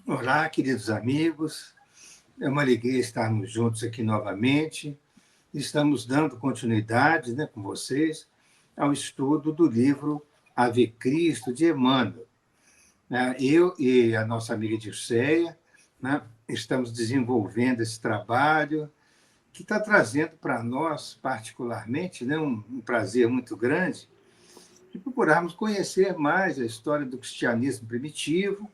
Olá, queridos amigos. É uma alegria estarmos juntos aqui novamente. Estamos dando continuidade, com vocês ao estudo do livro Ave Cristo, de Emmanuel. Eu e a nossa amiga Dirceia, estamos desenvolvendo esse trabalho que está trazendo para nós, particularmente, um prazer muito grande de procurarmos conhecer mais a história do cristianismo primitivo,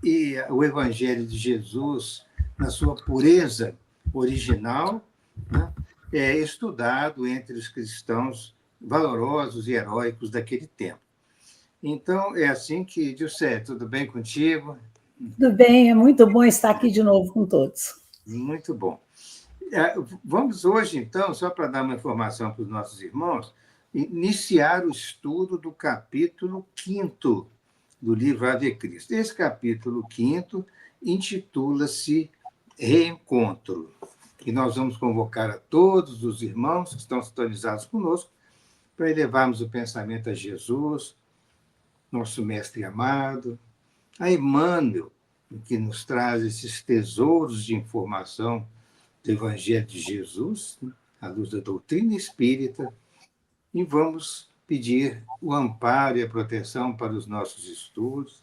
e o Evangelho de Jesus, na sua pureza original, é estudado entre os cristãos valorosos e heróicos daquele tempo. Então, é assim que, Dilcé, tudo bem contigo? Tudo bem, é muito bom estar aqui de novo com todos. Muito bom. Vamos hoje, então, só para dar uma informação para os nossos irmãos, iniciar o estudo do capítulo 5º do livro Ave Cristo. Esse capítulo 5º intitula-se Reencontro, e nós vamos convocar a todos os irmãos que estão sintonizados conosco para elevarmos o pensamento a Jesus, nosso mestre amado, a Emmanuel, que nos traz esses tesouros de informação do Evangelho de Jesus, à luz da doutrina espírita, e vamos pedir o amparo e a proteção para os nossos estudos,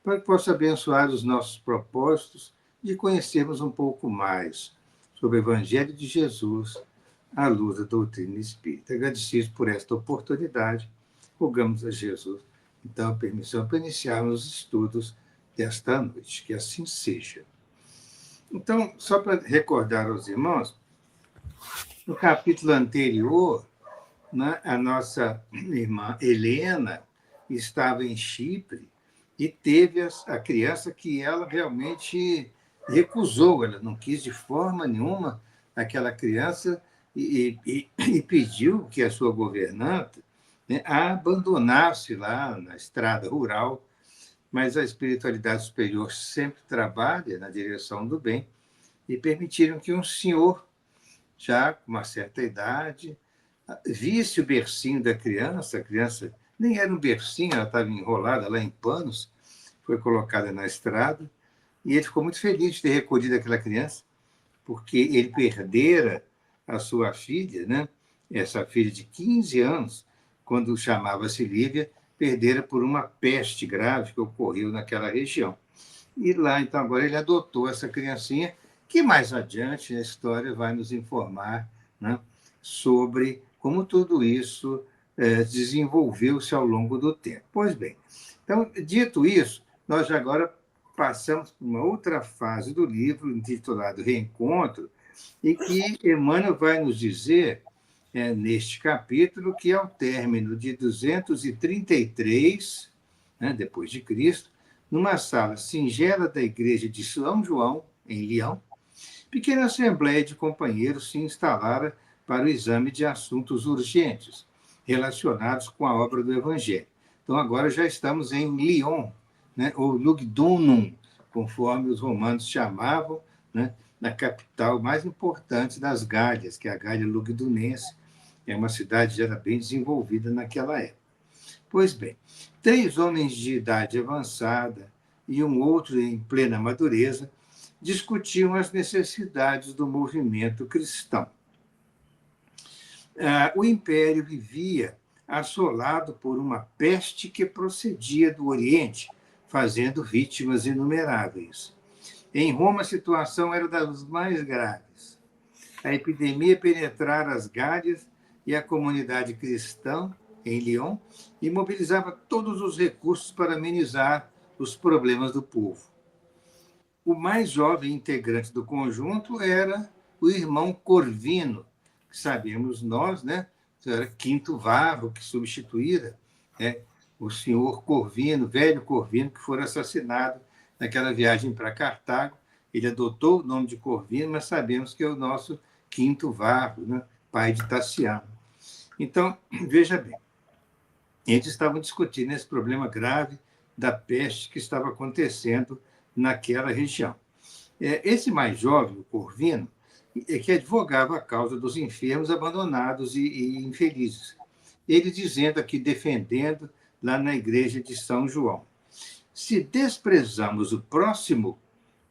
para que possa abençoar os nossos propósitos de conhecermos um pouco mais sobre o Evangelho de Jesus à luz da doutrina espírita. Agradecidos por esta oportunidade, rogamos a Jesus, então, a permissão para iniciarmos os estudos desta noite. Que assim seja. Então, só para recordar aos irmãos, no capítulo anterior, a nossa irmã Helena estava em Chipre e teve a criança que ela realmente recusou, ela não quis de forma nenhuma aquela criança e pediu que a sua governanta a abandonasse lá na estrada rural, mas a espiritualidade superior sempre trabalha na direção do bem e permitiram que um senhor, já com uma certa idade, visse o bercinho da criança, a criança nem era um bercinho, ela estava enrolada lá em panos, foi colocada na estrada, e ele ficou muito feliz de ter recolhido aquela criança, porque ele perdera a sua filha, essa filha de 15 anos, quando chamava-se Lívia, perdera por uma peste grave que ocorreu naquela região. E lá, então, agora ele adotou essa criancinha, que mais adiante a história vai nos informar, sobre como tudo isso desenvolveu-se ao longo do tempo. Pois bem, então, dito isso, nós já agora passamos para uma outra fase do livro, intitulado Reencontro, e que Emmanuel vai nos dizer, neste capítulo, que ao término de 233, depois de Cristo, numa sala singela da igreja de São João, em Lyon, pequena assembleia de companheiros se instalara para o exame de assuntos urgentes relacionados com a obra do Evangelho. Então, agora já estamos em Lyon, ou Lugdunum, conforme os romanos chamavam, na capital mais importante das Gálias, que é a Gália Lugdunense, é uma cidade já bem desenvolvida naquela época. Pois bem, 3 homens de idade avançada e um outro em plena madureza discutiam as necessidades do movimento cristão. O império vivia assolado por uma peste que procedia do Oriente, fazendo vítimas inumeráveis. Em Roma, a situação era das mais graves. A epidemia penetrara as Gálias e a comunidade cristã, em Lyon, e mobilizava todos os recursos para amenizar os problemas do povo. O mais jovem integrante do conjunto era o irmão Corvino, que sabemos nós, era Quinto Varro, que substituíra o senhor Corvino, velho Corvino, que foi assassinado naquela viagem para Cartago. Ele adotou o nome de Corvino, mas sabemos que é o nosso Quinto Varro, pai de Tassiano. Então, veja bem, eles estavam discutindo esse problema grave da peste que estava acontecendo naquela região. Esse mais jovem, o Corvino, que advogava a causa dos enfermos abandonados e infelizes. Ele dizendo aqui, defendendo lá na igreja de São João: Se desprezamos o próximo,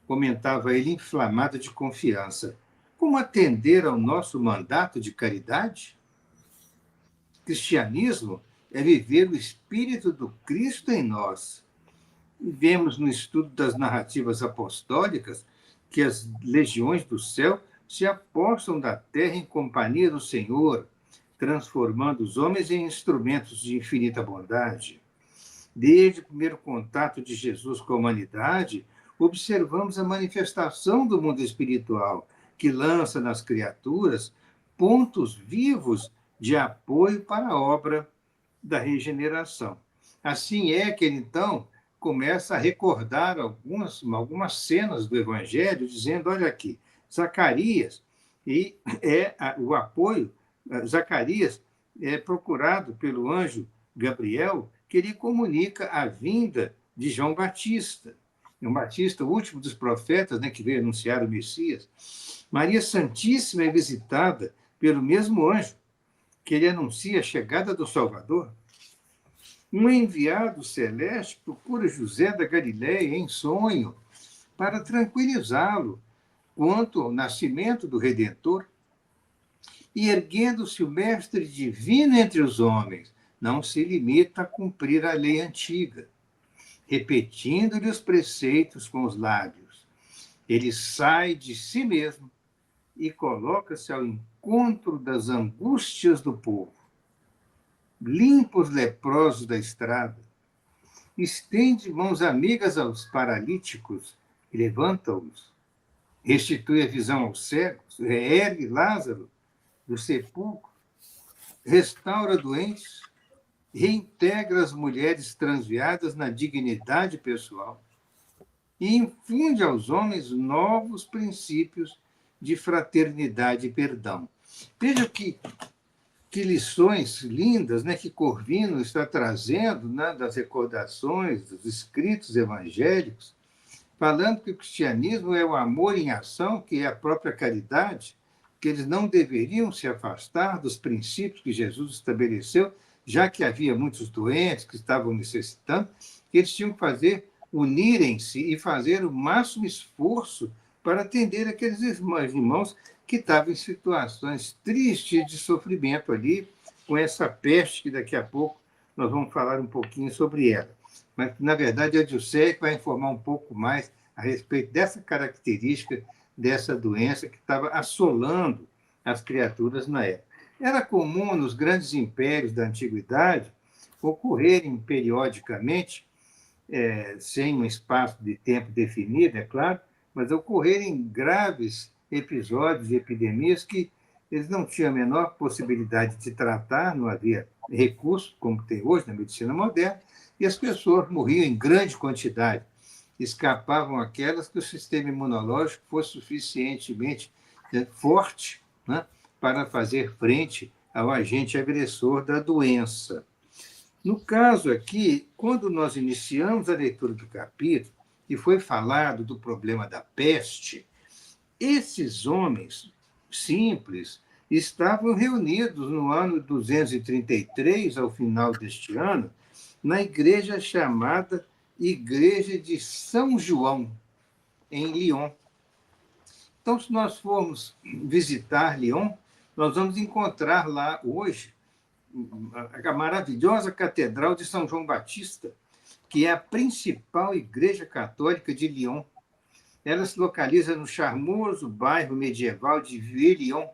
comentava ele inflamado de confiança, como atender ao nosso mandato de caridade? Cristianismo é viver o espírito do Cristo em nós. E vemos no estudo das narrativas apostólicas que as legiões do céu se apossam da terra em companhia do Senhor, transformando os homens em instrumentos de infinita bondade. Desde o primeiro contato de Jesus com a humanidade, observamos a manifestação do mundo espiritual, que lança nas criaturas pontos vivos de apoio para a obra da regeneração. Assim é que ele, então, começa a recordar algumas cenas do Evangelho, dizendo: olha aqui, Zacarias, e o apoio, Zacarias é procurado pelo anjo Gabriel, que lhe comunica a vinda de João Batista. João Batista, o último dos profetas, né, que veio anunciar o Messias. Maria Santíssima é visitada pelo mesmo anjo que lhe anuncia a chegada do Salvador. Um enviado celeste procura José da Galiléia em sonho para tranquilizá-lo quanto ao nascimento do Redentor. E erguendo-se o Mestre divino entre os homens, não se limita a cumprir a lei antiga, repetindo-lhe os preceitos com os lábios. Ele sai de si mesmo e coloca-se ao encontro das angústias do povo. Limpa os leprosos da estrada, estende mãos amigas aos paralíticos e levanta-os, restitui a visão aos cegos, reergue Lázaro do sepulcro, restaura doentes, reintegra as mulheres transviadas na dignidade pessoal e infunde aos homens novos princípios de fraternidade e perdão. Veja que lições lindas, né, que Corvino está trazendo, né, das recordações, dos escritos evangélicos, falando que o cristianismo é o amor em ação, que é a própria caridade, que eles não deveriam se afastar dos princípios que Jesus estabeleceu, já que havia muitos doentes que estavam necessitando, que eles tinham que fazer, unirem-se e fazer o máximo esforço para atender aqueles irmãos que estavam em situações tristes de sofrimento ali, com essa peste que daqui a pouco nós vamos falar um pouquinho sobre ela. Mas, na verdade, a Dilceia vai informar um pouco mais a respeito dessa característica dessa doença que estava assolando as criaturas na época. Era comum nos grandes impérios da antiguidade ocorrerem periodicamente, sem um espaço de tempo definido, é claro, mas ocorrerem graves episódios de epidemias que eles não tinham a menor possibilidade de tratar, não havia recurso, como tem hoje na medicina moderna, e as pessoas morriam em grande quantidade. Escapavam aquelas que o sistema imunológico fosse suficientemente forte, né, para fazer frente ao agente agressor da doença. No caso aqui, quando nós iniciamos a leitura do capítulo, e foi falado do problema da peste, esses homens simples estavam reunidos no ano 233, ao final deste ano, na igreja chamada Igreja de São João, em Lyon. Então, se nós formos visitar Lyon, nós vamos encontrar lá hoje a maravilhosa Catedral de São João Batista, que é a principal igreja católica de Lyon. Ela se localiza no charmoso bairro medieval de Vieux-Lyon,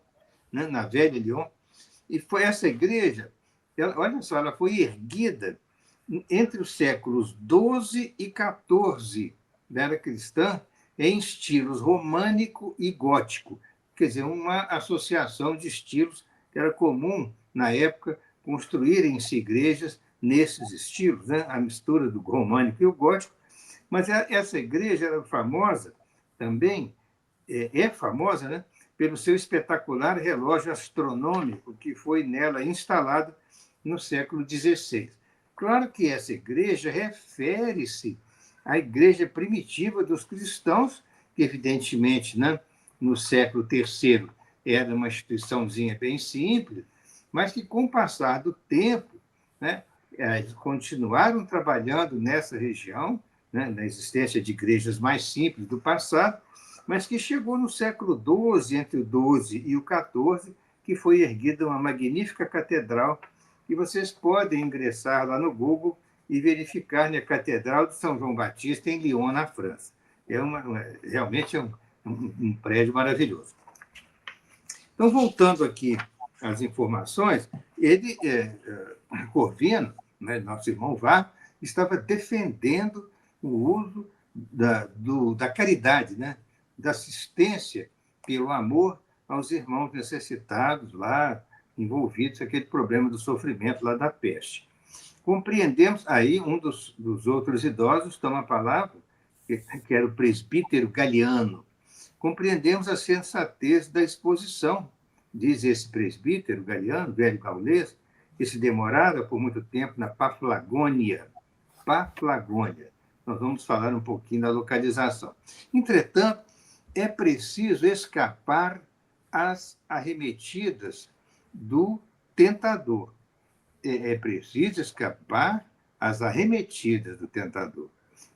né, na velha Lyon. E foi essa igreja, olha só, ela foi erguida entre os séculos XII e XIV da era cristã, em estilos românico e gótico. Quer dizer, uma associação de estilos que era comum, na época, construírem-se igrejas nesses estilos, né? A mistura do românico e o gótico. Mas essa igreja era famosa também, famosa, né, pelo seu espetacular relógio astronômico que foi nela instalado no século XVI. Claro que essa igreja refere-se à igreja primitiva dos cristãos, que, evidentemente, né, no século III era uma instituiçãozinha bem simples, mas que, com o passar do tempo, né, continuaram trabalhando nessa região né, na existência de igrejas mais simples do passado, mas que chegou no século XII, entre o XII e o XIV, que foi erguida uma magnífica catedral, e vocês podem ingressar lá no Google e verificar na Catedral de São João Batista, em Lyon, na França. Realmente é um prédio maravilhoso. Então, voltando aqui às informações, ele, Corvino, né, nosso irmão Vá, estava defendendo o uso da caridade, né, da assistência pelo amor aos irmãos necessitados lá, envolvidos naquele problema do sofrimento lá da peste. Compreendemos, aí um dos outros idosos toma a palavra, que era o presbítero Galiano. Compreendemos a sensatez da exposição, diz esse presbítero Galiano, velho gaulês, que se demorara por muito tempo na Paflagônia. Paflagônia. Nós vamos falar um pouquinho da localização. Entretanto, é preciso escapar às arremetidas do tentador. É preciso escapar às arremetidas do tentador.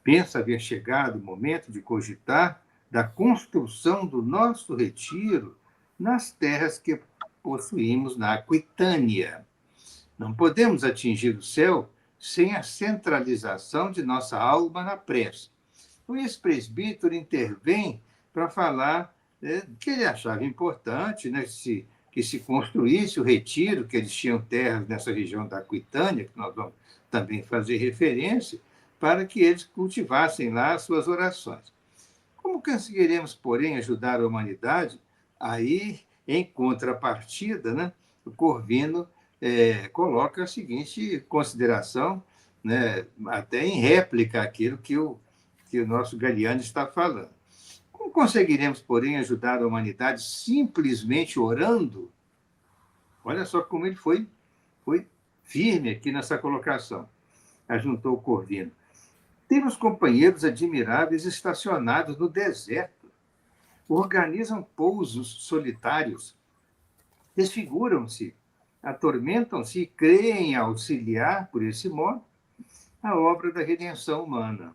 Pensa haver chegado o momento de cogitar da construção do nosso retiro nas terras que possuímos na Aquitânia. Não podemos atingir o céu sem a centralização de nossa alma na prece. Então, esse presbítero intervém para falar que ele achava importante, né, que se construísse o retiro, que eles tinham terras nessa região da Aquitânia, que nós vamos também fazer referência, para que eles cultivassem lá as suas orações. Como conseguiremos, porém, ajudar a humanidade? Aí, em contrapartida, né, o Corvino coloca a seguinte consideração, né, até em réplica àquilo que o nosso Galiano está falando. Como conseguiremos, porém, ajudar a humanidade simplesmente orando? Olha só como ele foi firme aqui nessa colocação. Ajuntou o Corvino. Temos companheiros admiráveis estacionados no deserto. Organizam pousos solitários. Desfiguram-se, atormentam-se e creem auxiliar, por esse modo, a obra da redenção humana.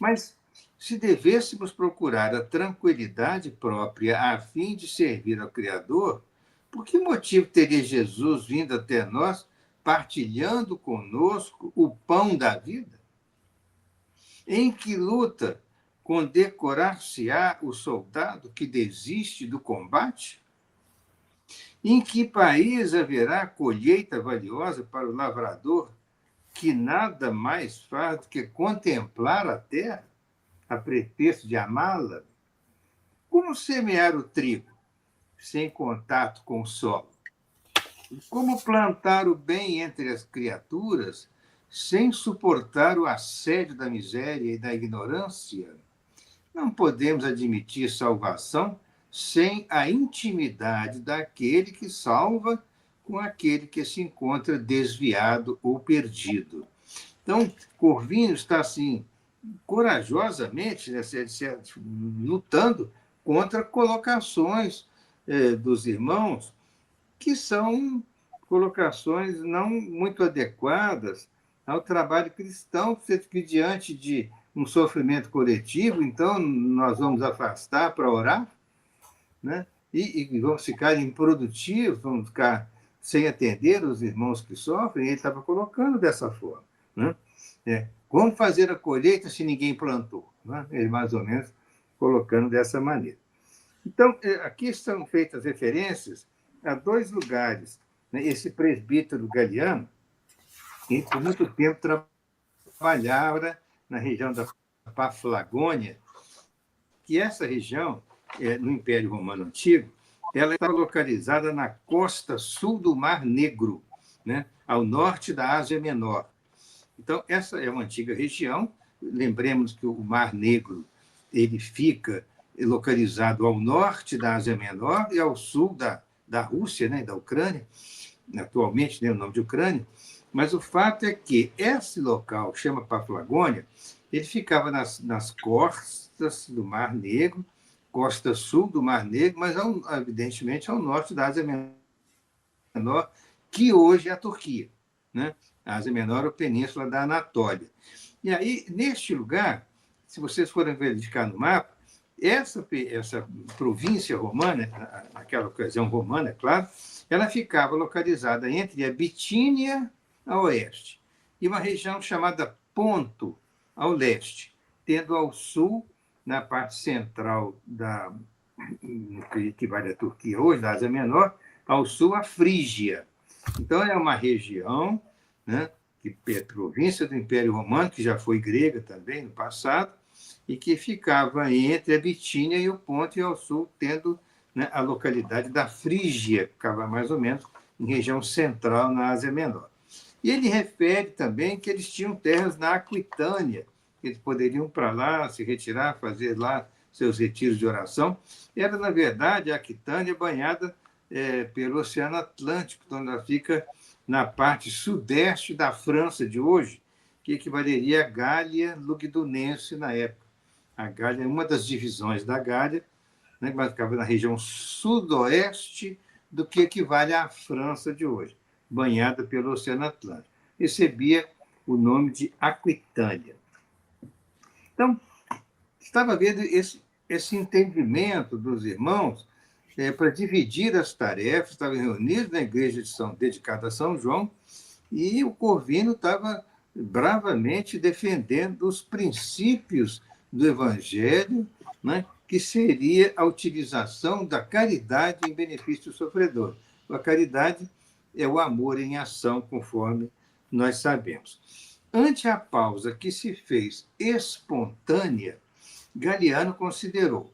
Mas, se devêssemos procurar a tranquilidade própria a fim de servir ao Criador, por que motivo teria Jesus vindo até nós, partilhando conosco o pão da vida? Em que luta condecorar-se-á o soldado que desiste do combate? Em que país haverá colheita valiosa para o lavrador que nada mais faz do que contemplar a terra, a pretexto de amá-la? Como semear o trigo sem contato com o solo? Como plantar o bem entre as criaturas sem suportar o assédio da miséria e da ignorância? Não podemos admitir salvação sem a intimidade daquele que salva com aquele que se encontra desviado ou perdido. Então, Corvino está, assim, corajosamente, né, lutando contra colocações dos irmãos que são colocações não muito adequadas ao trabalho cristão, que diante de um sofrimento coletivo, então nós vamos afastar para orar, né? E vamos ficar improdutivos, vamos ficar sem atender os irmãos que sofrem. Ele estava colocando dessa forma, né? Como fazer a colheita se ninguém plantou? Né? Ele mais ou menos colocando dessa maneira. Então, aqui são feitas referências a dois lugares. Né? Esse presbítero Galiano, ele por muito tempo trabalhava na região da Paflagônia, que essa região, no Império Romano Antigo, ela está localizada na costa sul do Mar Negro, né? Ao norte da Ásia Menor. Então, essa é uma antiga região. Lembremos que o Mar Negro ele fica localizado ao norte da Ásia Menor e ao sul da Rússia, né? Da Ucrânia, atualmente, né? O nome de Ucrânia. Mas o fato é que esse local, chama Paflagônia, ele ficava nas costas do Mar Negro, costa sul do Mar Negro, mas, evidentemente, ao norte da Ásia Menor, que hoje é a Turquia, né? A Ásia Menor ou Península da Anatólia. E aí, neste lugar, se vocês forem verificar no mapa, essa província romana, naquela ocasião romana, é claro, ela ficava localizada entre a Bitínia a oeste e uma região chamada Ponto ao leste, tendo ao sul, na parte central que equivale à Turquia hoje, da Ásia Menor, ao sul a Frígia. Então é uma região, né, que é província do Império Romano, que já foi grega também no passado, e que ficava entre a Bitínia e o Ponto, e ao sul, tendo, né, a localidade da Frígia, que ficava mais ou menos em região central na Ásia Menor. E ele refere também que eles tinham terras na Aquitânia, que eles poderiam para lá, se retirar, fazer lá seus retiros de oração. Era, na verdade, a Aquitânia banhada pelo Oceano Atlântico, então ela fica na parte sudeste da França de hoje, que equivaleria à Gália Lugdunense na época. A Gália é uma das divisões da Gália, né, que ficava na região sudoeste do que equivale à França de hoje, banhada pelo Oceano Atlântico. Recebia o nome de Aquitânia. Então, estava vendo esse entendimento dos irmãos para dividir as tarefas, estavam reunidos na igreja dedicada a São João, e o Corvino estava bravamente defendendo os princípios do Evangelho, né, que seria a utilização da caridade em benefício do sofredor. A caridade é o amor em ação, conforme nós sabemos. Ante a pausa que se fez espontânea, Galiano considerou: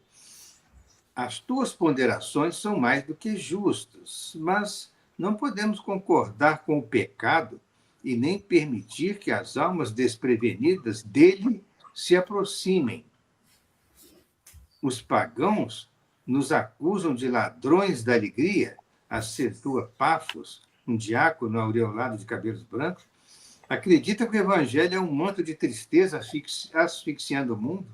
as tuas ponderações são mais do que justas, mas não podemos concordar com o pecado e nem permitir que as almas desprevenidas dele se aproximem. Os pagãos nos acusam de ladrões da alegria, acentua Pafos, um diácono aureolado de cabelos brancos. Acredita que o evangelho é um manto de tristeza asfixiando o mundo?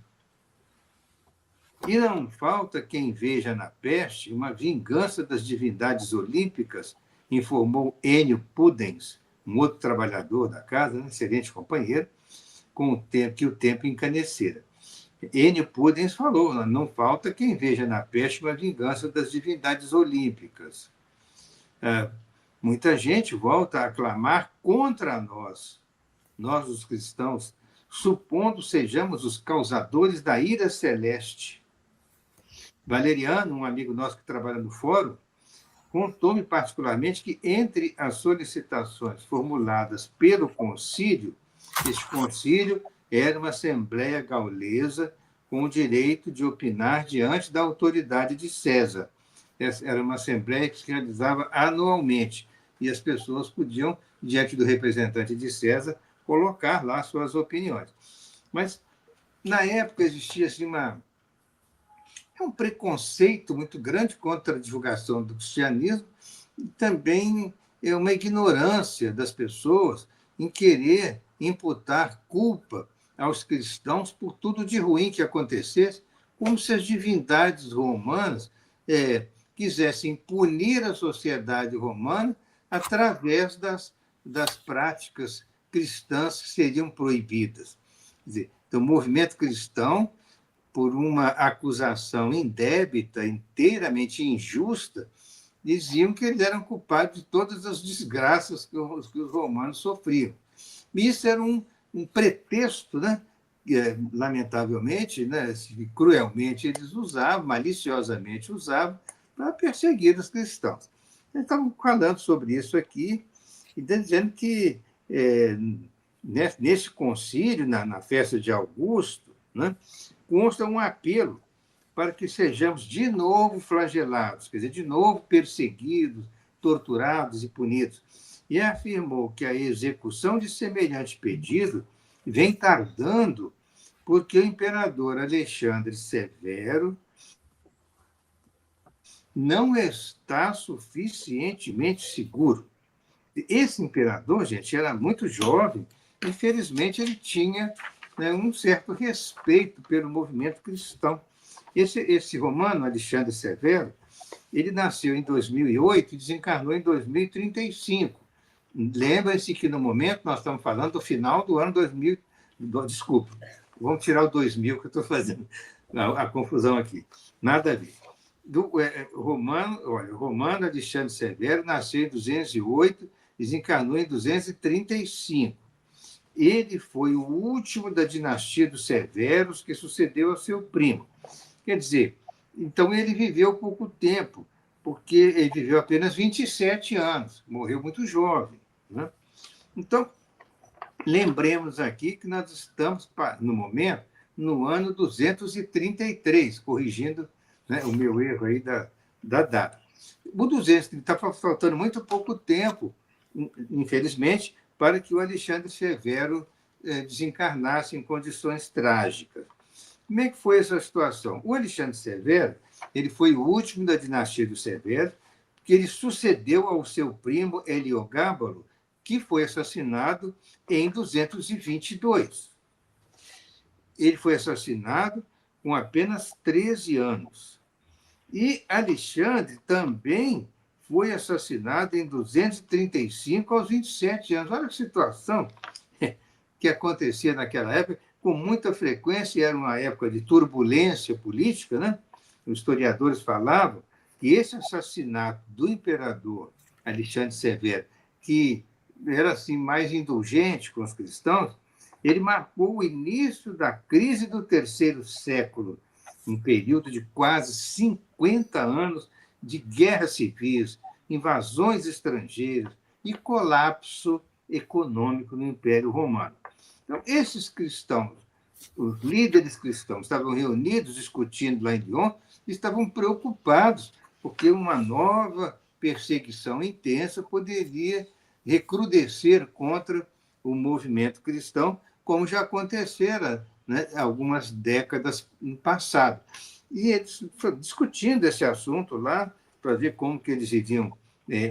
E não falta quem veja na peste uma vingança das divindades olímpicas, informou Ennio Pudens, um outro trabalhador da casa, um excelente companheiro, com o tempo que o tempo encanecera. Ennio Pudens falou: não falta quem veja na peste uma vingança das divindades olímpicas. Muita gente volta a clamar contra nós, os cristãos, supondo sejamos os causadores da ira celeste. Valeriano, um amigo nosso que trabalha no fórum, contou-me particularmente que entre as solicitações formuladas pelo concílio, este concílio era uma assembleia gaulesa com o direito de opinar diante da autoridade de César. Era uma assembleia que se realizava anualmente, e as pessoas podiam, diante do representante de César, colocar lá suas opiniões. Mas, na época, existia assim, um preconceito muito grande contra a divulgação do cristianismo, e também uma ignorância das pessoas em querer imputar culpa aos cristãos por tudo de ruim que acontecesse, como se as divindades romanas quisessem punir a sociedade romana através das práticas cristãs que seriam proibidas. Quer dizer, então, o movimento cristão, por uma acusação indébita, inteiramente injusta, diziam que eles eram culpados de todas as desgraças que os romanos sofriam. E isso era um pretexto, né? Lamentavelmente, né? Cruelmente eles usavam, maliciosamente usavam, para perseguir os cristãos. Eles estavam falando sobre isso aqui, e dizendo que, nesse concílio, na festa de Augusto, né, consta um apelo para que sejamos de novo flagelados, quer dizer, de novo perseguidos, torturados e punidos. E afirmou que a execução de semelhante pedido vem tardando porque o imperador Alexandre Severo não está suficientemente seguro. Esse imperador, gente, era muito jovem, infelizmente ele tinha, né, um certo respeito pelo movimento cristão. Esse romano, Alexandre Severo, ele nasceu em 2008 e desencarnou em 2035. Lembrem-se que, no momento, nós estamos falando do final do ano 2000. Desculpa, vamos tirar o 2000, que eu estou fazendo a confusão aqui. Nada a ver. Romano Alexandre Severo nasceu em 208 e desencarnou em 235. Ele foi o último da dinastia dos Severos que sucedeu ao seu primo. Quer dizer, então ele viveu pouco tempo, porque ele viveu apenas 27 anos, morreu muito jovem, né? Então, lembremos aqui que nós estamos, no momento, no ano 233, corrigindo, né, o meu erro aí da data. O 230 está faltando muito pouco tempo, infelizmente, para que o Alexandre Severo desencarnasse em condições trágicas. Como é que foi essa situação? O Alexandre Severo, ele foi o último da dinastia dos Severos, que ele sucedeu ao seu primo Heliogábalo, que foi assassinado em 222. Ele foi assassinado com apenas 13 anos. E Alexandre também foi assassinado em 235 aos 27 anos. Olha que situação que acontecia naquela época, com muita frequência, era uma época de turbulência política, né? Os historiadores falavam que esse assassinato do imperador Alexandre Severo, que era assim mais indulgente com os cristãos, ele marcou o início da crise do terceiro século, um período de quase 50 anos de guerras civis, invasões estrangeiras e colapso econômico no Império Romano. Então, esses cristãos, os líderes cristãos, estavam reunidos discutindo lá em Lyon, e estavam preocupados, porque uma nova perseguição intensa poderia recrudescer contra o movimento cristão, como já acontecera, né, algumas décadas no passado. E eles discutindo esse assunto lá, para ver como que eles iriam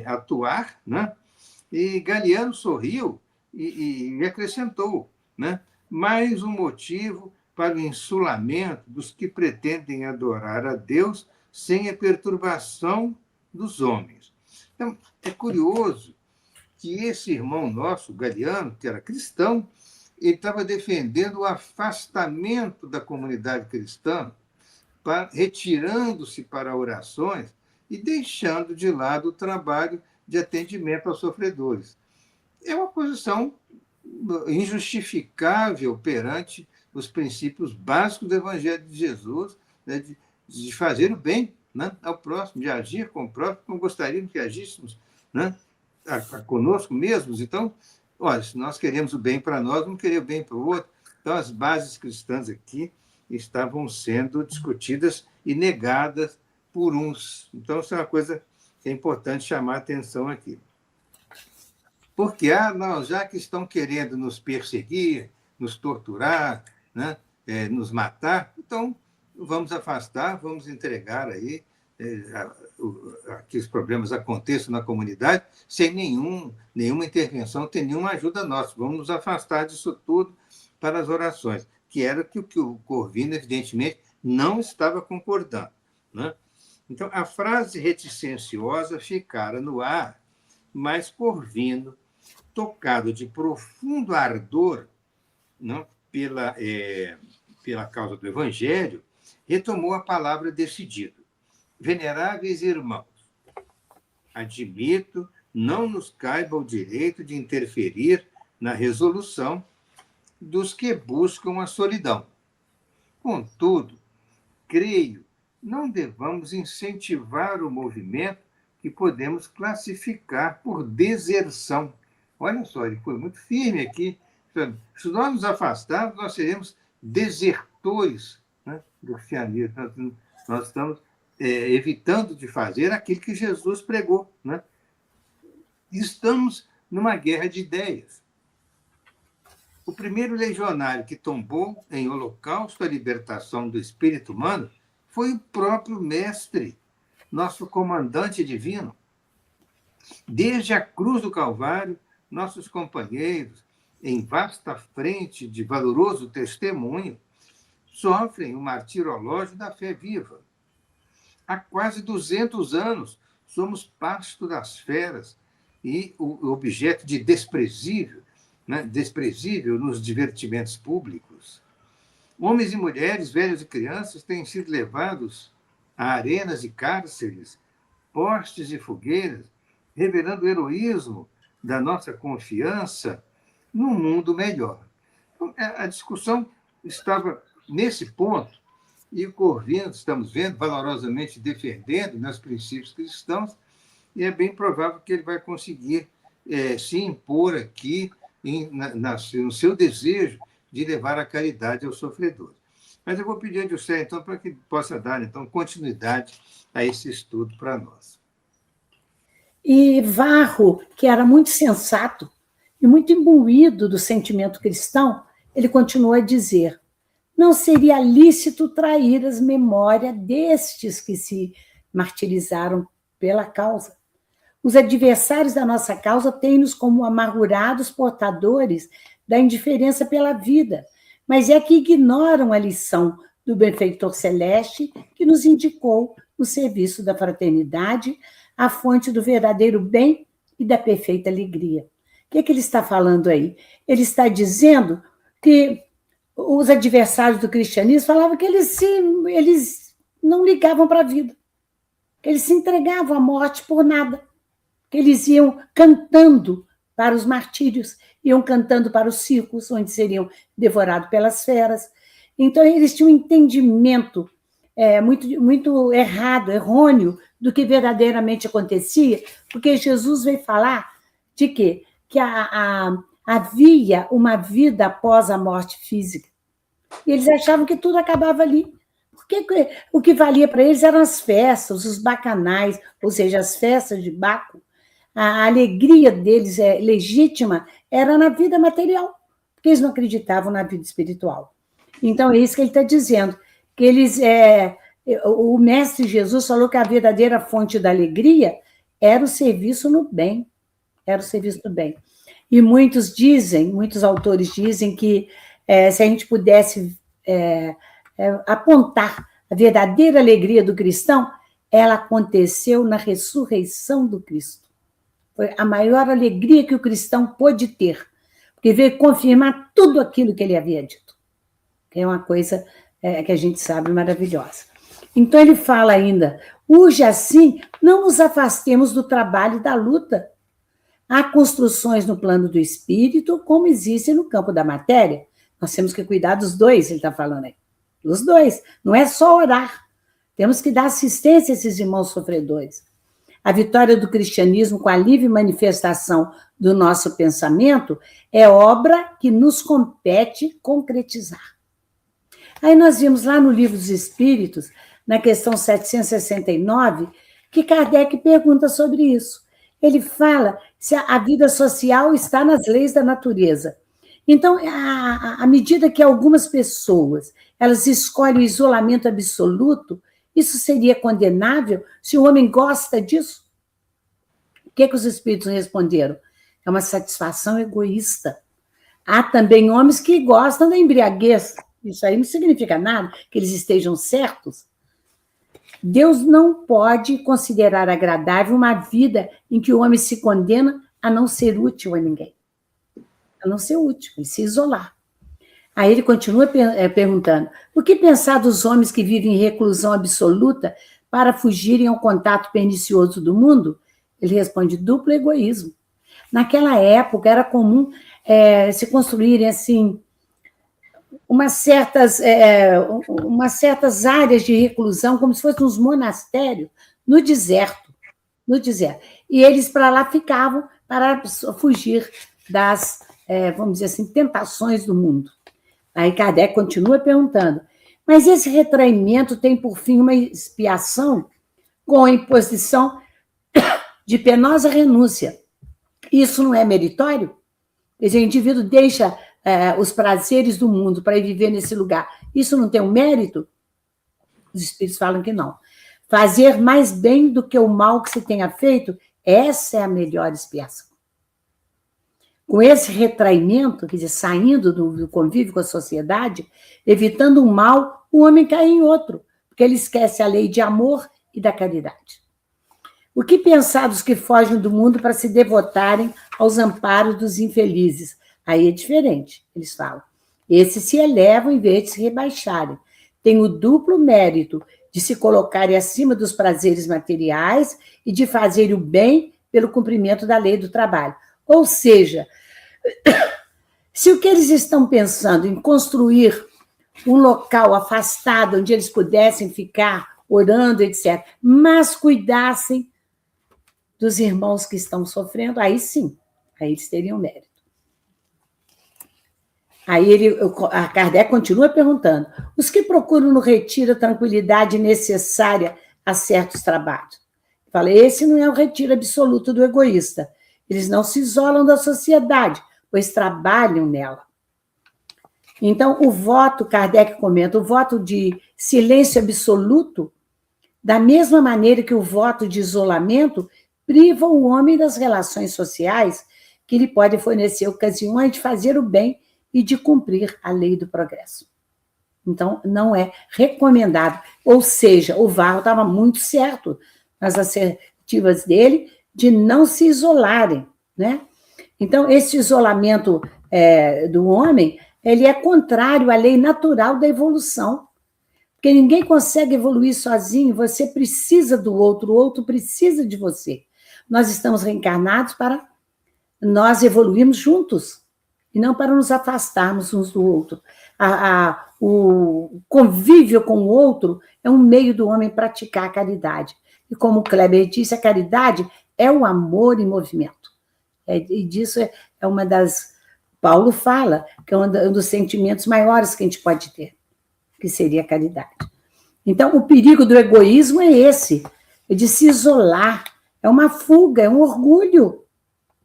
atuar, né? E Galiano sorriu e acrescentou, né? Mais um motivo para o insulamento dos que pretendem adorar a Deus sem a perturbação dos homens. Então, é curioso que esse irmão nosso, Galiano, que era cristão, ele estava defendendo o afastamento da comunidade cristã, retirando-se para orações e deixando de lado o trabalho de atendimento aos sofredores. É uma posição injustificável perante os princípios básicos do Evangelho de Jesus, né, de fazer o bem, né, ao próximo, de agir com o próximo como gostaríamos que agíssemos, né, conosco mesmos. Então, olha, se nós queremos o bem para nós, vamos querer o bem para o outro. Então, as bases cristãs aqui estavam sendo discutidas e negadas por uns. Então, isso é uma coisa que é importante chamar a atenção aqui. Porque, não, já que estão querendo nos perseguir, nos torturar, né, nos matar, então vamos afastar, vamos entregar aí que os problemas aconteçam na comunidade sem nenhuma intervenção, sem nenhuma ajuda nossa. Vamos nos afastar disso tudo para as orações, que era o que o Corvino, evidentemente, não estava concordando, né? Então, a frase reticenciosa ficara no ar, mas Corvino, tocado de profundo ardor, não, pela causa do Evangelho, retomou a palavra decidido. Veneráveis irmãos, admito, não nos caiba o direito de interferir na resolução dos que buscam a solidão. Contudo, creio, não devamos incentivar o movimento que podemos classificar por deserção. Olha só, ele foi muito firme aqui. Se nós nos afastarmos, nós seremos desertores, né, do cristianismo. Nós estamos evitando de fazer aquilo que Jesus pregou, né? Estamos numa guerra de ideias. O primeiro legionário que tombou em holocausto à libertação do espírito humano foi o próprio Mestre, nosso comandante divino. Desde a cruz do Calvário, nossos companheiros, em vasta frente de valoroso testemunho, sofrem o martirológio da fé viva. Há quase 200 anos somos pasto das feras, e o objeto de desprezível, né, desprezível nos divertimentos públicos. Homens e mulheres, velhos e crianças, têm sido levados a arenas e cárceres, postes e fogueiras, revelando o heroísmo da nossa confiança num mundo melhor. Então, a discussão estava nesse ponto, e o Corvino, estamos vendo, valorosamente defendendo os princípios cristãos, e é bem provável que ele vai conseguir se impor aqui no seu desejo de levar a caridade aos sofredores. Mas eu vou pedir a Juscelia, então, para que possa dar então, continuidade a esse estudo para nós. E Varro, que era muito sensato e muito imbuído do sentimento cristão, ele continuou a dizer: não seria lícito trair as memórias destes que se martirizaram pela causa. Os adversários da nossa causa têm-nos como amargurados portadores da indiferença pela vida, mas é que ignoram a lição do benfeitor celeste que nos indicou o serviço da fraternidade, a fonte do verdadeiro bem e da perfeita alegria. O que ele está falando aí? Ele está dizendo que os adversários do cristianismo falavam que eles não ligavam para a vida, que eles se entregavam à morte por nada, que eles iam cantando para os martírios, iam cantando para os circos, onde seriam devorados pelas feras. Então, eles tinham um entendimento muito errado, errôneo, do que verdadeiramente acontecia, porque Jesus veio falar de quê? Que havia uma vida após a morte física. E eles achavam que tudo acabava ali. Porque o que valia para eles eram as festas, os bacanais, ou seja, as festas de Baco. A alegria deles legítima era na vida material, porque eles não acreditavam na vida espiritual. Então, é isso que ele está dizendo, que o Mestre Jesus falou que a verdadeira fonte da alegria era o serviço no bem, era o serviço do bem. E muitos autores dizem que se a gente pudesse apontar a verdadeira alegria do cristão, ela aconteceu na ressurreição do Cristo. Foi a maior alegria que o cristão pôde ter, porque veio confirmar tudo aquilo que ele havia dito. Que é uma coisa que a gente sabe maravilhosa. Então ele fala ainda: urge assim, não nos afastemos do trabalho e da luta. Há construções no plano do espírito, como existem no campo da matéria. Nós temos que cuidar dos dois, ele está falando aí. Dos dois. Não é só orar. Temos que dar assistência a esses irmãos sofredores. A vitória do cristianismo com a livre manifestação do nosso pensamento é obra que nos compete concretizar. Aí nós vimos lá no Livro dos Espíritos, na questão 769, que Kardec pergunta sobre isso. Ele fala se a vida social está nas leis da natureza. Então, à medida que algumas pessoas elas escolhem o isolamento absoluto, isso seria condenável se o homem gosta disso? O que os espíritos responderam? É uma satisfação egoísta. Há também homens que gostam da embriaguez. Isso aí não significa nada, que eles estejam certos. Deus não pode considerar agradável uma vida em que o homem se condena a não ser útil a ninguém. A não ser útil, e se isolar. Aí ele continua perguntando: o que pensar dos homens que vivem em reclusão absoluta para fugirem ao contato pernicioso do mundo? Ele responde: duplo egoísmo. Naquela época era comum se construírem assim umas certas áreas de reclusão, como se fossem uns monastérios, no deserto. E eles para lá ficavam para fugir das, vamos dizer assim, tentações do mundo. Aí Kardec continua perguntando: mas esse retraimento tem, por fim, uma expiação com a imposição de penosa renúncia. Isso não é meritório? Quer dizer, o indivíduo deixa os prazeres do mundo para ir viver nesse lugar. Isso não tem um mérito? Os espíritos falam que não. Fazer mais bem do que o mal que se tenha feito, essa é a melhor expiação. Com esse retraimento, quer dizer, saindo do convívio com a sociedade, evitando um mal, o homem cai em outro, porque ele esquece a lei de amor e da caridade. O que pensar dos que fogem do mundo para se devotarem aos amparos dos infelizes? Aí é diferente, eles falam. Esses se elevam em vez de se rebaixarem. Têm o duplo mérito de se colocarem acima dos prazeres materiais e de fazerem o bem pelo cumprimento da lei do trabalho. Ou seja, se o que eles estão pensando em construir um local afastado onde eles pudessem ficar orando, etc., mas cuidassem dos irmãos que estão sofrendo, aí sim, aí eles teriam mérito. Aí a Kardec continua perguntando: os que procuram no retiro a tranquilidade necessária a certos trabalhos? Fala, esse não é o retiro absoluto do egoísta. Eles não se isolam da sociedade, pois trabalham nela. Então, o voto, Kardec comenta, o voto de silêncio absoluto, da mesma maneira que o voto de isolamento, priva o homem das relações sociais que lhe podem fornecer ocasiões de fazer o bem e de cumprir a lei do progresso. Então, não é recomendado. Ou seja, o Varro estava muito certo nas assertivas dele de não se isolarem, né? Então, esse isolamento do homem, ele é contrário à lei natural da evolução, porque ninguém consegue evoluir sozinho, você precisa do outro, o outro precisa de você. Nós estamos reencarnados para nós evoluirmos juntos, e não para nos afastarmos uns do outro. O convívio com o outro é um meio do homem praticar a caridade. E como o Kleber disse, a caridade é o amor em movimento. E disso é uma das... Paulo fala que é um dos sentimentos maiores que a gente pode ter, que seria a caridade. Então, o perigo do egoísmo é esse, é de se isolar, é uma fuga, é um orgulho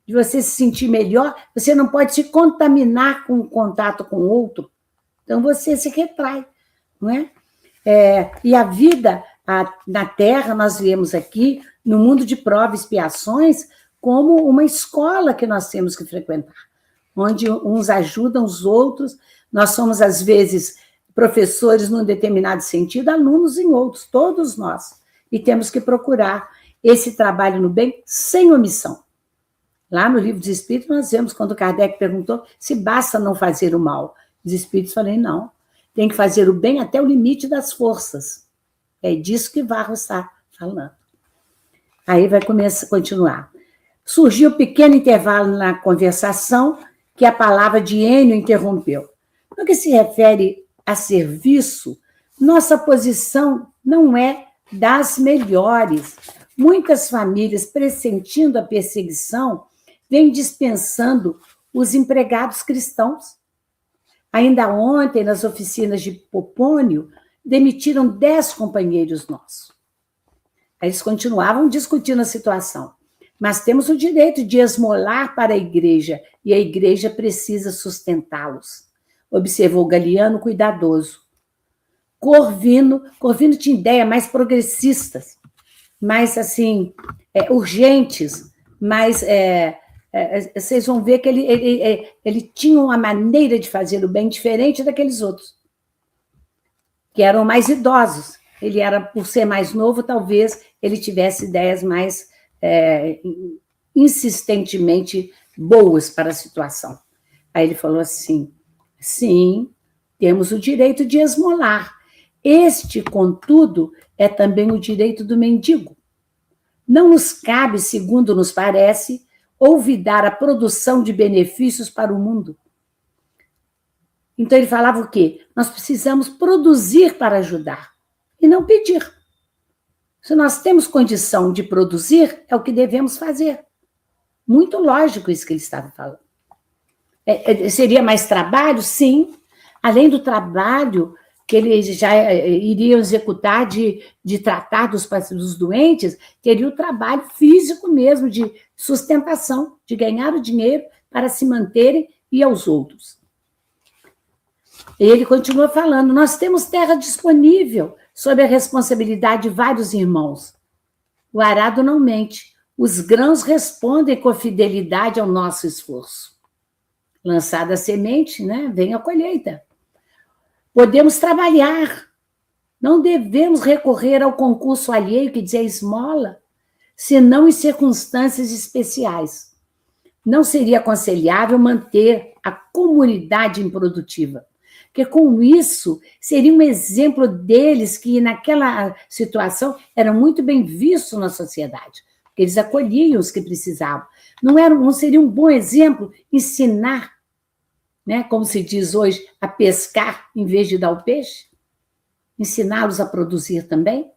de você se sentir melhor, você não pode se contaminar com o contato com o outro, então você se retrai, não é? E a vida na Terra, nós viemos aqui, no mundo de provas e expiações, como uma escola que nós temos que frequentar, onde uns ajudam os outros, nós somos, às vezes, professores num determinado sentido, alunos em outros, todos nós, e temos que procurar esse trabalho no bem sem omissão. Lá no Livro dos Espíritos, nós vemos, quando Kardec perguntou se basta não fazer o mal. Os Espíritos falaram, não, tem que fazer o bem até o limite das forças. É disso que Varro está falando. Aí vai continuar. Surgiu um pequeno intervalo na conversação que a palavra de Enio interrompeu. No que se refere a serviço, nossa posição não é das melhores. Muitas famílias, pressentindo a perseguição, vêm dispensando os empregados cristãos. Ainda ontem, nas oficinas de Popônio, demitiram 10 companheiros nossos. Aí eles continuavam discutindo a situação. Mas temos o direito de esmolar para a igreja, e a igreja precisa sustentá-los. Observou Galiano cuidadoso. Corvino tinha ideias mais progressistas, mais, assim, urgentes, mais... vocês vão ver que ele tinha uma maneira de fazer o bem diferente daqueles outros, que eram mais idosos. Ele era, por ser mais novo, talvez ele tivesse ideias mais insistentemente boas para a situação. Aí ele falou assim, sim, temos o direito de esmolar. Este, contudo, é também o direito do mendigo. Não nos cabe, segundo nos parece, olvidar a produção de benefícios para o mundo. Então ele falava o quê? Nós precisamos produzir para ajudar e não pedir. Se nós temos condição de produzir, é o que devemos fazer. Muito lógico isso que ele estava falando. Seria mais trabalho? Sim. Além do trabalho que eles já iriam executar de tratar dos doentes, teria o trabalho físico mesmo, de sustentação, de ganhar o dinheiro para se manterem e aos outros. E ele continua falando, nós temos terra disponível sob a responsabilidade de vários irmãos. O arado não mente, os grãos respondem com fidelidade ao nosso esforço. Lançada a semente, né, vem a colheita. Podemos trabalhar, não devemos recorrer ao concurso alheio que diz a esmola. senão em circunstâncias especiais. Não seria aconselhável manter a comunidade improdutiva, porque com isso seria um exemplo deles que naquela situação eram muito bem vistos na sociedade, porque eles acolhiam os que precisavam. Não seria um bom exemplo ensinar, né, como se diz hoje, a pescar em vez de dar o peixe? Ensiná-los a produzir também?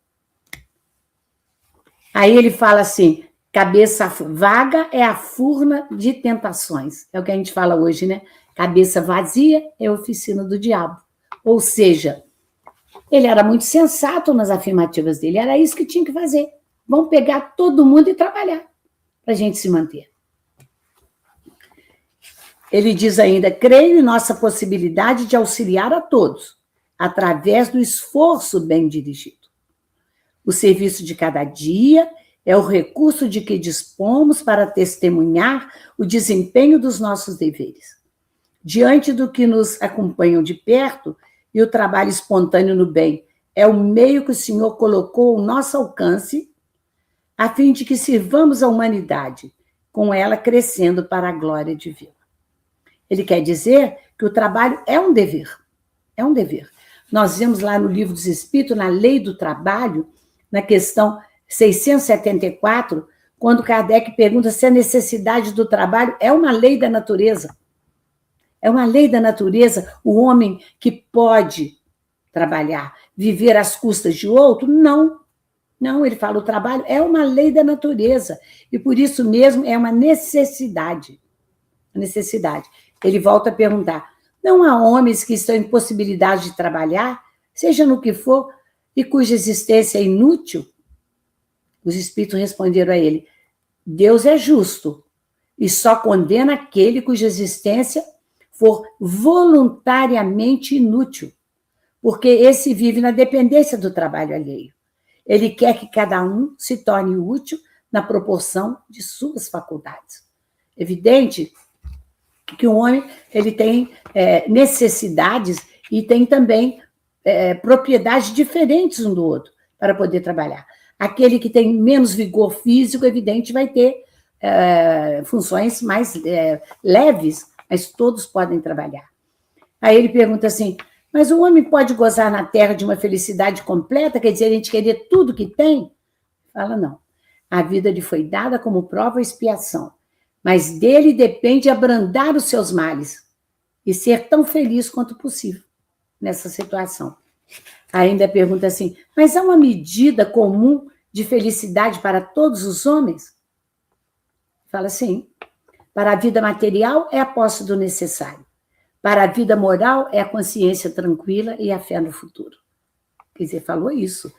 Aí ele fala assim, cabeça vaga é a furna de tentações. É o que a gente fala hoje, né? Cabeça vazia é a oficina do diabo. Ou seja, ele era muito sensato nas afirmativas dele, era isso que tinha que fazer. Vamos pegar todo mundo e trabalhar para a gente se manter. Ele diz ainda, creio em nossa possibilidade de auxiliar a todos, através do esforço bem dirigido. O serviço de cada dia é o recurso de que dispomos para testemunhar o desempenho dos nossos deveres. Diante do que nos acompanham de perto, e o trabalho espontâneo no bem é o meio que o Senhor colocou ao nosso alcance, a fim de que sirvamos a humanidade, com ela crescendo para a glória divina. Ele quer dizer que o trabalho é um dever. É um dever. Nós vemos lá no Livro dos Espíritos, na Lei do Trabalho, na questão 674, quando Kardec pergunta se a necessidade do trabalho é uma lei da natureza. É uma lei da natureza o homem que pode trabalhar, viver às custas de outro? Não. Não, ele fala, o trabalho é uma lei da natureza, e por isso mesmo é uma necessidade. Necessidade. Ele volta a perguntar, não há homens que estão em possibilidade de trabalhar, seja no que for, e cuja existência é inútil? Os espíritos responderam a ele, Deus é justo, e só condena aquele cuja existência for voluntariamente inútil, porque esse vive na dependência do trabalho alheio. Ele quer que cada um se torne útil na proporção de suas faculdades. Evidente que o homem ele tem necessidades e tem também propriedades diferentes um do outro para poder trabalhar. Aquele que tem menos vigor físico, evidente, vai ter funções mais leves, mas todos podem trabalhar. Aí ele pergunta assim, mas o homem pode gozar na terra de uma felicidade completa? Quer dizer, a gente querer tudo que tem? Fala, não. A vida lhe foi dada como prova e expiação, mas dele depende abrandar os seus males e ser tão feliz quanto possível nessa situação. Ainda pergunta assim, mas há uma medida comum de felicidade para todos os homens? Fala assim, para a vida material é a posse do necessário. Para a vida moral é a consciência tranquila e a fé no futuro. Quer dizer, falou isso.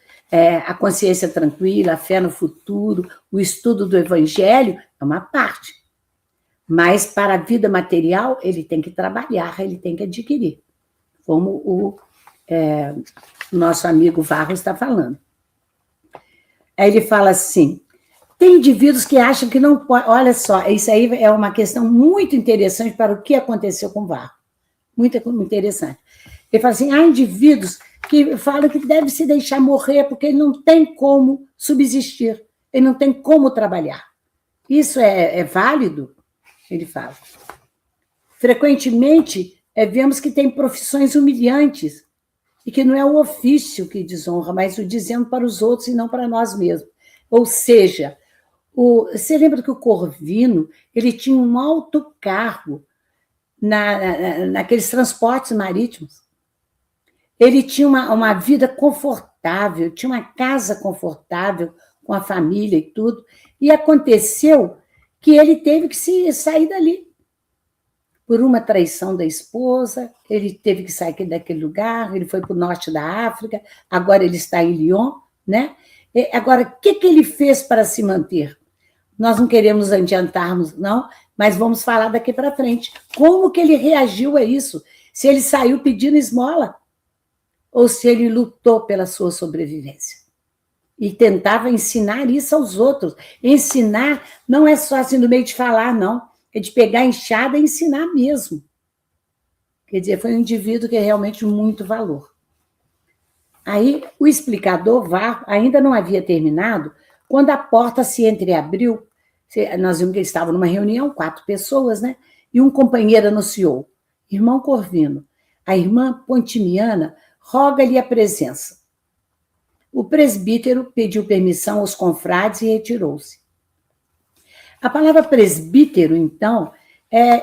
A consciência tranquila, a fé no futuro, o estudo do evangelho é uma parte. Mas para a vida material, ele tem que trabalhar, ele tem que adquirir. Como o nosso amigo Varro está falando. Aí ele fala assim, tem indivíduos que acham que não pode... Olha só, isso aí é uma questão muito interessante para o que aconteceu com o Varro. Muito interessante. Ele fala assim, há indivíduos que falam que deve se deixar morrer porque ele não tem como subsistir, ele não tem como trabalhar. Isso é válido? Ele fala. Frequentemente, vemos que tem profissões humilhantes e que não é o ofício que desonra, mas o dizendo para os outros e não para nós mesmos. Ou seja, você lembra que o Corvino ele tinha um alto cargo naqueles transportes marítimos? Ele tinha uma vida confortável, tinha uma casa confortável com a família e tudo, e aconteceu que ele teve que sair dali. Por uma traição da esposa, ele teve que sair daquele lugar, ele foi para o norte da África, agora ele está em Lyon, né? Agora, o que ele fez para se manter? Nós não queremos adiantarmos, não, mas vamos falar daqui para frente. Como que ele reagiu a isso? Se ele saiu pedindo esmola, ou se ele lutou pela sua sobrevivência. E tentava ensinar isso aos outros. Ensinar não é só assim no meio de falar, não. É de pegar a enxada e ensinar mesmo. Quer dizer, foi um indivíduo que é realmente muito valor. Aí, o explicador Varro ainda não havia terminado, Quando a porta se entreabriu, nós vimos que eles estavam numa reunião, 4 pessoas, né? E um companheiro anunciou: irmão Corvino, a irmã Pontimiana roga-lhe a presença. O presbítero pediu permissão aos confrades e retirou-se. A palavra presbítero, então,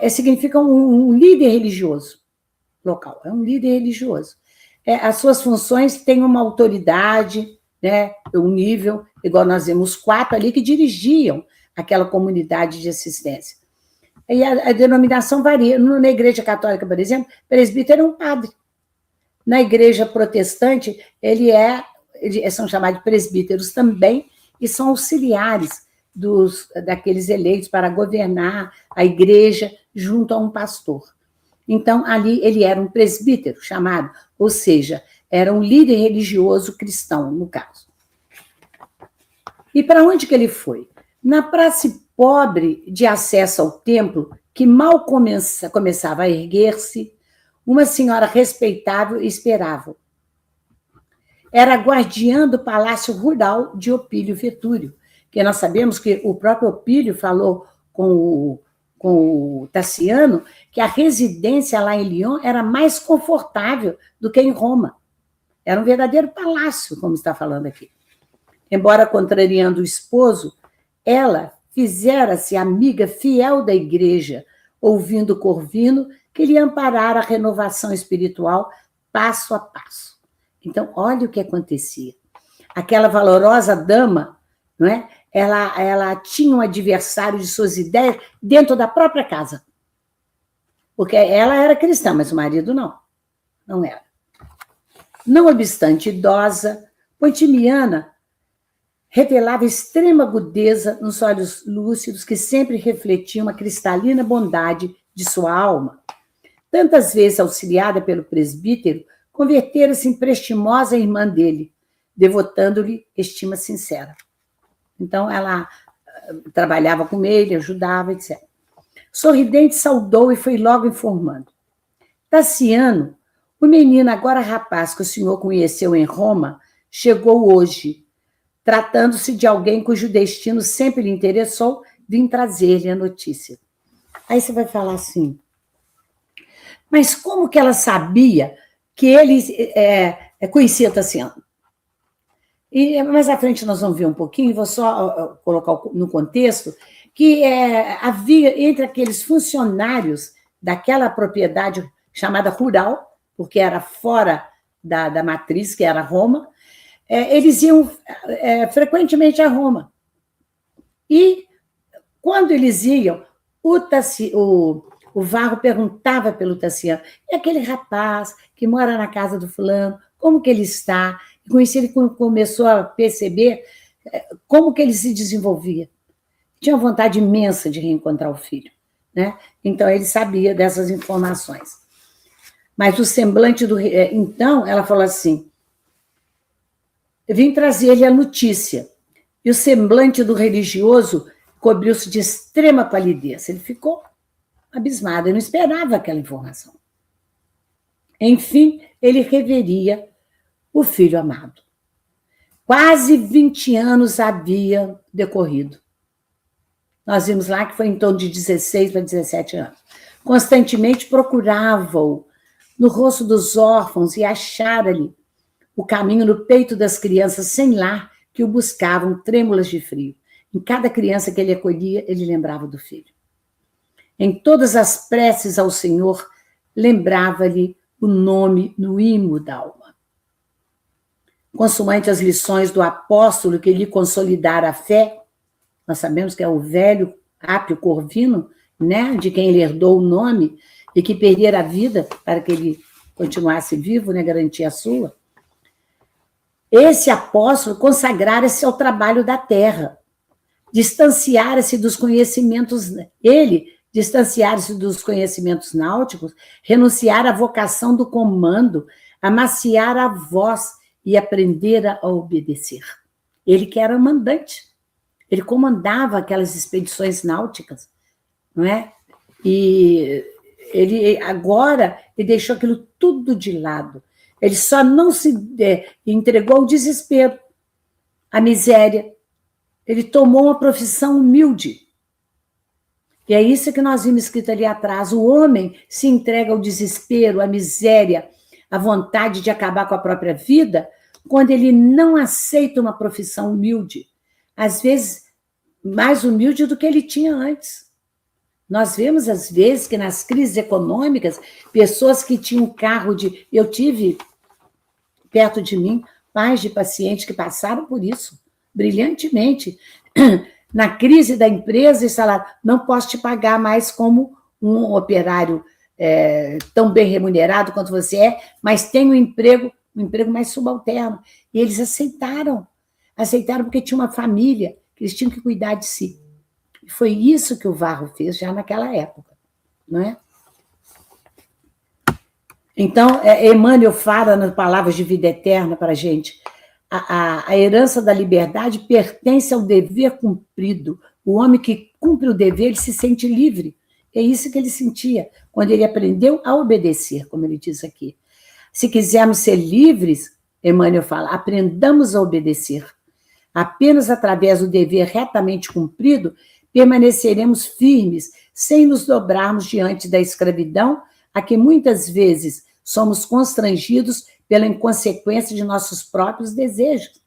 significa um líder religioso local, é um líder religioso. As suas funções têm uma autoridade, né, um nível, igual nós vemos 4 ali que dirigiam aquela comunidade de assistência. E a denominação varia. Na Igreja Católica, por exemplo, presbítero é um padre. Na Igreja Protestante, eles são chamados de presbíteros também, e são auxiliares daqueles eleitos para governar a igreja junto a um pastor. Então, ali ele era um presbítero chamado, ou seja, era um líder religioso cristão, no caso. E para onde que ele foi? Na praça pobre de acesso ao templo, que mal começava a erguer-se, uma senhora respeitável esperava. Era guardiã do palácio rural de Opílio Vetúrio, que nós sabemos que o próprio Opílio falou com o Tassiano que a residência lá em Lyon era mais confortável do que em Roma. Era um verdadeiro palácio, como está falando aqui. Embora contrariando o esposo, ela fizera-se amiga fiel da igreja, ouvindo Corvino, que lhe amparara a renovação espiritual passo a passo. Então, olha o que acontecia. Aquela valorosa dama, não é? Ela tinha um adversário de suas ideias dentro da própria casa. Porque ela era cristã, mas o marido não era. Não obstante idosa, Pontimiana revelava extrema agudeza nos olhos lúcidos que sempre refletiam a cristalina bondade de sua alma. Tantas vezes auxiliada pelo presbítero, convertera-se em prestimosa irmã dele, devotando-lhe estima sincera. Então, ela trabalhava com ele, ajudava, etc. Sorridente, saudou e foi logo informando. Tassiano, o menino, agora rapaz que o senhor conheceu em Roma, chegou hoje, tratando-se de alguém cujo destino sempre lhe interessou, vim trazer-lhe a notícia. Aí você vai falar assim, mas como que ela sabia que ele conhecia Tassiano? E mais à frente nós vamos ver um pouquinho, vou só colocar no contexto, que havia entre aqueles funcionários daquela propriedade chamada rural, porque era fora da matriz, que era Roma, eles iam frequentemente a Roma. E quando eles iam, o Varro perguntava pelo Tassiano, e aquele rapaz que mora na casa do fulano, como que ele está? E com isso ele começou a perceber como que ele se desenvolvia. Tinha uma vontade imensa de reencontrar o filho, né? Então ele sabia dessas informações. Mas o semblante do... Então, ela falou assim, vim trazer-lhe a notícia. E o semblante do religioso cobriu-se de extrema palidez. Ele ficou abismado, ele não esperava aquela informação. Enfim, ele reveria o filho amado. Quase 20 anos havia decorrido. Nós vimos lá que foi em torno de 16 para 17 anos. Constantemente procurava-o no rosto dos órfãos e achara-lhe o caminho no peito das crianças sem lar que o buscavam trêmulas de frio. Em cada criança que ele acolhia, ele lembrava do filho. Em todas as preces ao Senhor, lembrava-lhe o nome no imo da alma. Consoante as lições do apóstolo que lhe consolidara a fé, nós sabemos que é o velho Apio Corvino, né, de quem ele herdou o nome e que perdera a vida para que ele continuasse vivo, né, garantia a sua. Esse apóstolo consagrara-se ao trabalho da terra, distanciara-se dos conhecimentos, distanciar-se dos conhecimentos náuticos, renunciar à vocação do comando, amaciar a voz e aprender a obedecer. Ele que era mandante, ele comandava aquelas expedições náuticas, não é? E ele deixou aquilo tudo de lado. Ele só não se entregou ao desespero, à miséria, Ele tomou uma profissão humilde. E é isso que nós vimos escrito ali atrás. O homem se entrega ao desespero, à miséria, à vontade de acabar com a própria vida, quando ele não aceita uma profissão humilde. Às vezes, mais humilde do que ele tinha antes. Nós vemos, às vezes, que nas crises econômicas, pessoas que tinham carro de... Eu tive perto de mim pais de pacientes que passaram por isso, brilhantemente. Na crise da empresa, eles falaram, não posso te pagar mais como um operário tão bem remunerado quanto você é, mas tem um emprego mais subalterno. E eles aceitaram porque tinha uma família, que eles tinham que cuidar de si. E foi isso que o Varro fez já naquela época, não é? Então, Emmanuel fala nas Palavras de Vida Eterna para a gente, a herança da liberdade pertence ao dever cumprido. O homem que cumpre o dever, ele se sente livre. É isso que ele sentia quando ele aprendeu a obedecer, como ele diz aqui. Se quisermos ser livres, Emmanuel fala, aprendamos a obedecer. Apenas através do dever retamente cumprido, permaneceremos firmes, sem nos dobrarmos diante da escravidão, a que muitas vezes somos constrangidos pela inconsequência de nossos próprios desejos.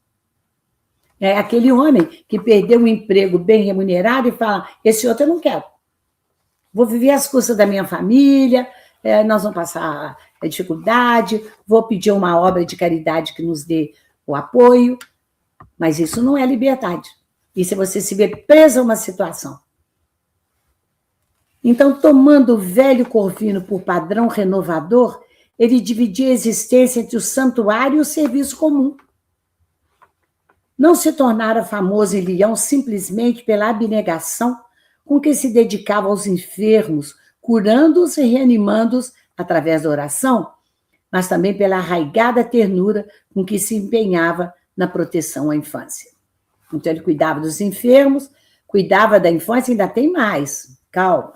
É aquele homem que perdeu um emprego bem remunerado e fala, esse outro eu não quero. Vou viver às custas da minha família, nós vamos passar a dificuldade, vou pedir uma obra de caridade que nos dê o apoio, mas isso não é liberdade. Isso é você se ver preso a uma situação. Então, tomando o velho Corvino por padrão renovador, ele dividia a existência entre o santuário e o serviço comum. Não se tornara famoso em Lyon simplesmente pela abnegação com que se dedicava aos enfermos, curando-os e reanimando-os através da oração, mas também pela arraigada ternura com que se empenhava na proteção à infância. Então, ele cuidava dos enfermos, cuidava da infância, ainda tem mais, calma.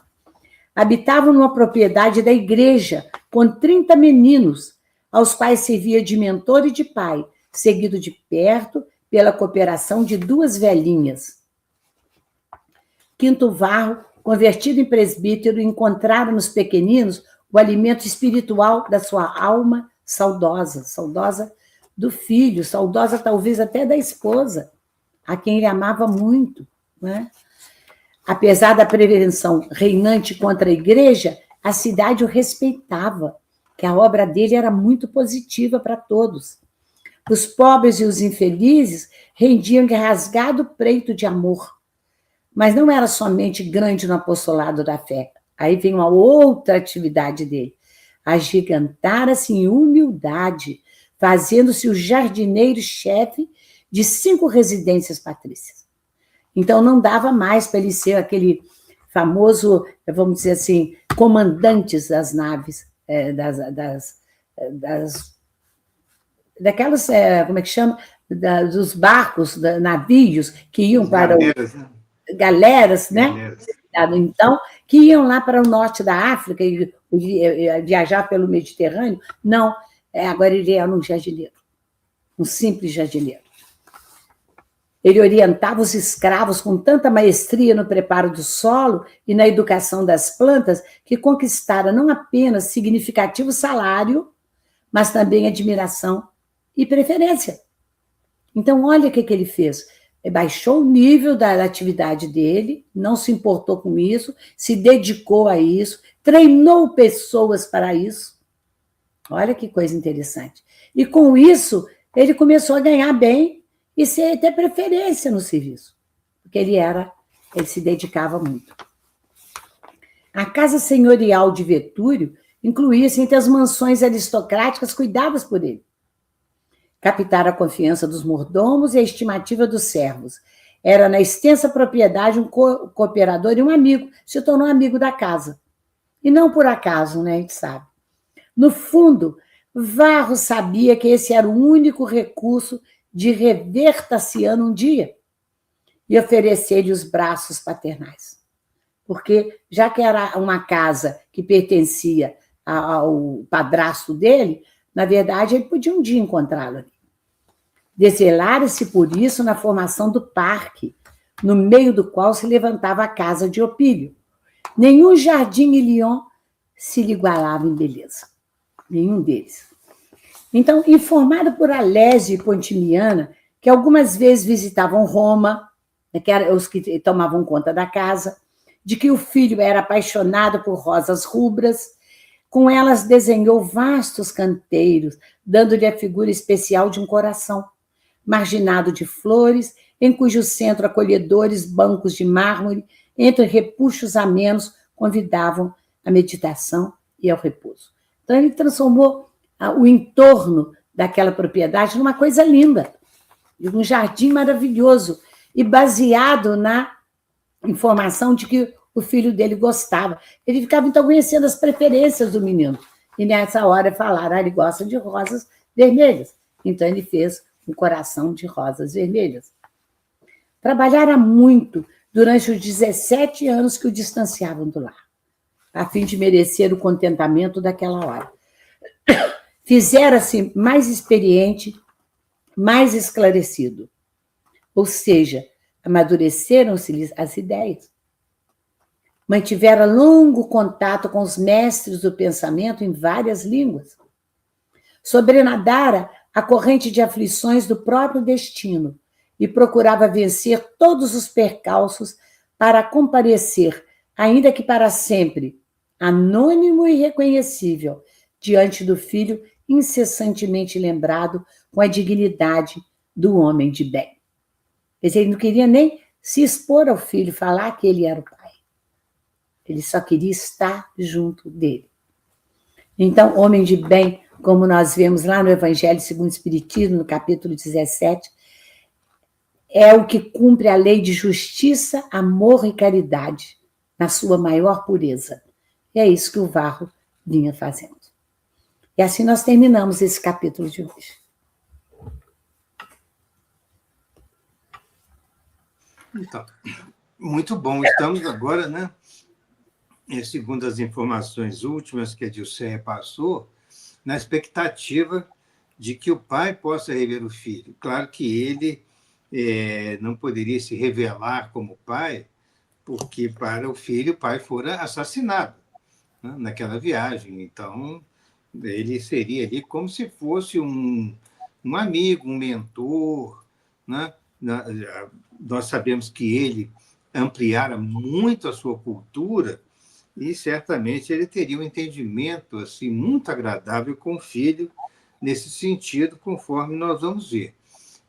Habitava numa propriedade da igreja, com 30 meninos, aos quais servia de mentor e de pai, seguido de perto pela cooperação de 2 velhinhas. Quinto Varro, convertido em presbítero, encontrara nos pequeninos o alimento espiritual da sua alma saudosa do filho, saudosa talvez até da esposa, a quem ele amava muito, né? Apesar da prevenção reinante contra a igreja, a cidade o respeitava, que a obra dele era muito positiva para todos. Os pobres e os infelizes rendiam-lhe rasgado preito de amor. Mas não era somente grande no apostolado da fé. Aí vem uma outra atividade dele. Agigantara-se em humildade, fazendo-se o jardineiro-chefe de 5 residências patrícias. Então, não dava mais para ele ser aquele famoso, vamos dizer assim, comandantes das naves, daquelas, como é que chama? Dos barcos, navios, que iam para galeras, né? Então, que iam lá para o norte da África e viajar pelo Mediterrâneo. Não, agora ele era um jardineiro, um simples jardineiro. Ele orientava os escravos com tanta maestria no preparo do solo e na educação das plantas que conquistara não apenas significativo salário, mas também admiração e preferência. Então, olha o que ele fez. Baixou o nível da atividade dele, não se importou com isso, se dedicou a isso, treinou pessoas para isso. Olha que coisa interessante. E com isso, ele começou a ganhar bem e ter preferência no serviço, porque ele se dedicava muito. A casa senhorial de Vetúrio incluía-se entre as mansões aristocráticas cuidadas por ele. Captara a confiança dos mordomos e a estimativa dos servos. Era na extensa propriedade um cooperador e um amigo, se tornou amigo da casa. E não por acaso, né, a gente sabe. No fundo, Varro sabia que esse era o único recurso de rever Tassiano um dia e oferecer-lhe os braços paternais. Porque, já que era uma casa que pertencia ao padrasto dele, na verdade, ele podia um dia encontrá-lo ali. Desvelara-se por isso na formação do parque, no meio do qual se levantava a casa de Opílio. Nenhum jardim em Lyon se lhe igualava em beleza. Nenhum deles. Então, informado por Alésio e Pontiliana, que algumas vezes visitavam Roma, que eram os que tomavam conta da casa, de que o filho era apaixonado por rosas rubras, com elas desenhou vastos canteiros, dando-lhe a figura especial de um coração, marginado de flores, em cujo centro acolhedores bancos de mármore, entre repuxos amenos, convidavam à meditação e ao repouso. Então, ele transformou o entorno daquela propriedade numa coisa linda, um jardim maravilhoso, e baseado na informação de que o filho dele gostava. Ele ficava, então, conhecendo as preferências do menino. E nessa hora falaram, ele gosta de rosas vermelhas. Então, ele fez um coração de rosas vermelhas. Trabalhara muito durante os 17 anos que o distanciavam do lar, a fim de merecer o contentamento daquela hora. Fizera-se mais experiente, mais esclarecido. Ou seja, amadureceram-se-lhe as ideias. Mantivera longo contato com os mestres do pensamento em várias línguas. Sobrenadara a corrente de aflições do próprio destino e procurava vencer todos os percalços para comparecer, ainda que para sempre, anônimo e irreconhecível, diante do filho incessantemente lembrado com a dignidade do homem de bem. Quer dizer, ele não queria nem se expor ao filho, falar que ele era o pai. Ele só queria estar junto dele. Então, homem de bem, como nós vemos lá no Evangelho segundo o Espiritismo, no capítulo 17, é o que cumpre a lei de justiça, amor e caridade, na sua maior pureza. E é isso que o Varro vinha fazendo. E assim nós terminamos esse capítulo de hoje. Então, muito bom. Estamos agora, né? Segundo as informações últimas que a Dilceia passou, na expectativa de que o pai possa rever o filho. Claro que ele não poderia se revelar como pai, porque para o filho o pai fora assassinado, né, naquela viagem. Então, ele seria ali como se fosse um amigo, um mentor, né? Nós sabemos que ele ampliara muito a sua cultura e certamente ele teria um entendimento assim muito agradável com o filho nesse sentido, conforme nós vamos ver.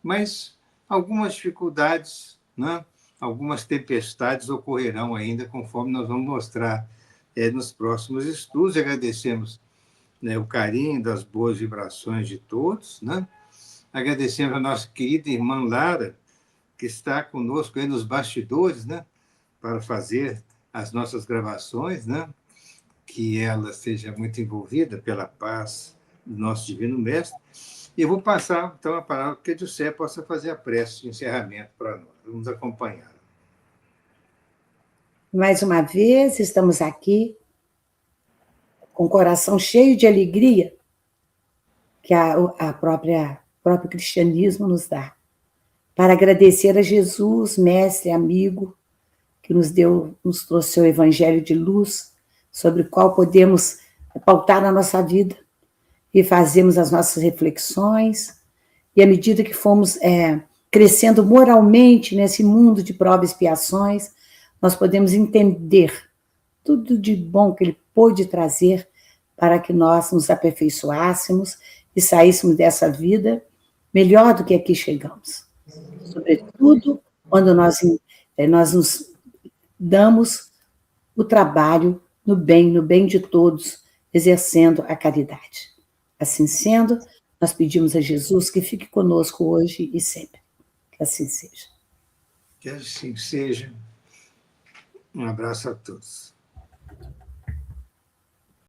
Mas algumas dificuldades, né? Algumas tempestades ocorrerão ainda, conforme nós vamos mostrar nos próximos estudos. Agradecemos, né, o carinho das boas vibrações de todos, né? Agradecemos a nossa querida irmã Lara, que está conosco aí nos bastidores, né, para fazer as nossas gravações, né? Que ela seja muito envolvida pela paz do nosso Divino Mestre. E eu vou passar, então, a palavra para que a Dilceia possa fazer a prece de encerramento para nós. Vamos acompanhar. Mais uma vez, estamos aqui com o coração cheio de alegria que o próprio cristianismo nos dá, para agradecer a Jesus, mestre, amigo, que nos trouxe o evangelho de luz, sobre o qual podemos pautar a nossa vida e fazermos as nossas reflexões, e à medida que fomos crescendo moralmente nesse mundo de provas e expiações, nós podemos entender tudo de bom que ele pôde trazer para que nós nos aperfeiçoássemos e saíssemos dessa vida melhor do que aqui chegamos. Sobretudo quando nós nos damos o trabalho no bem de todos, exercendo a caridade. Assim sendo, nós pedimos a Jesus que fique conosco hoje e sempre. Que assim seja. Que assim seja. Um abraço a todos.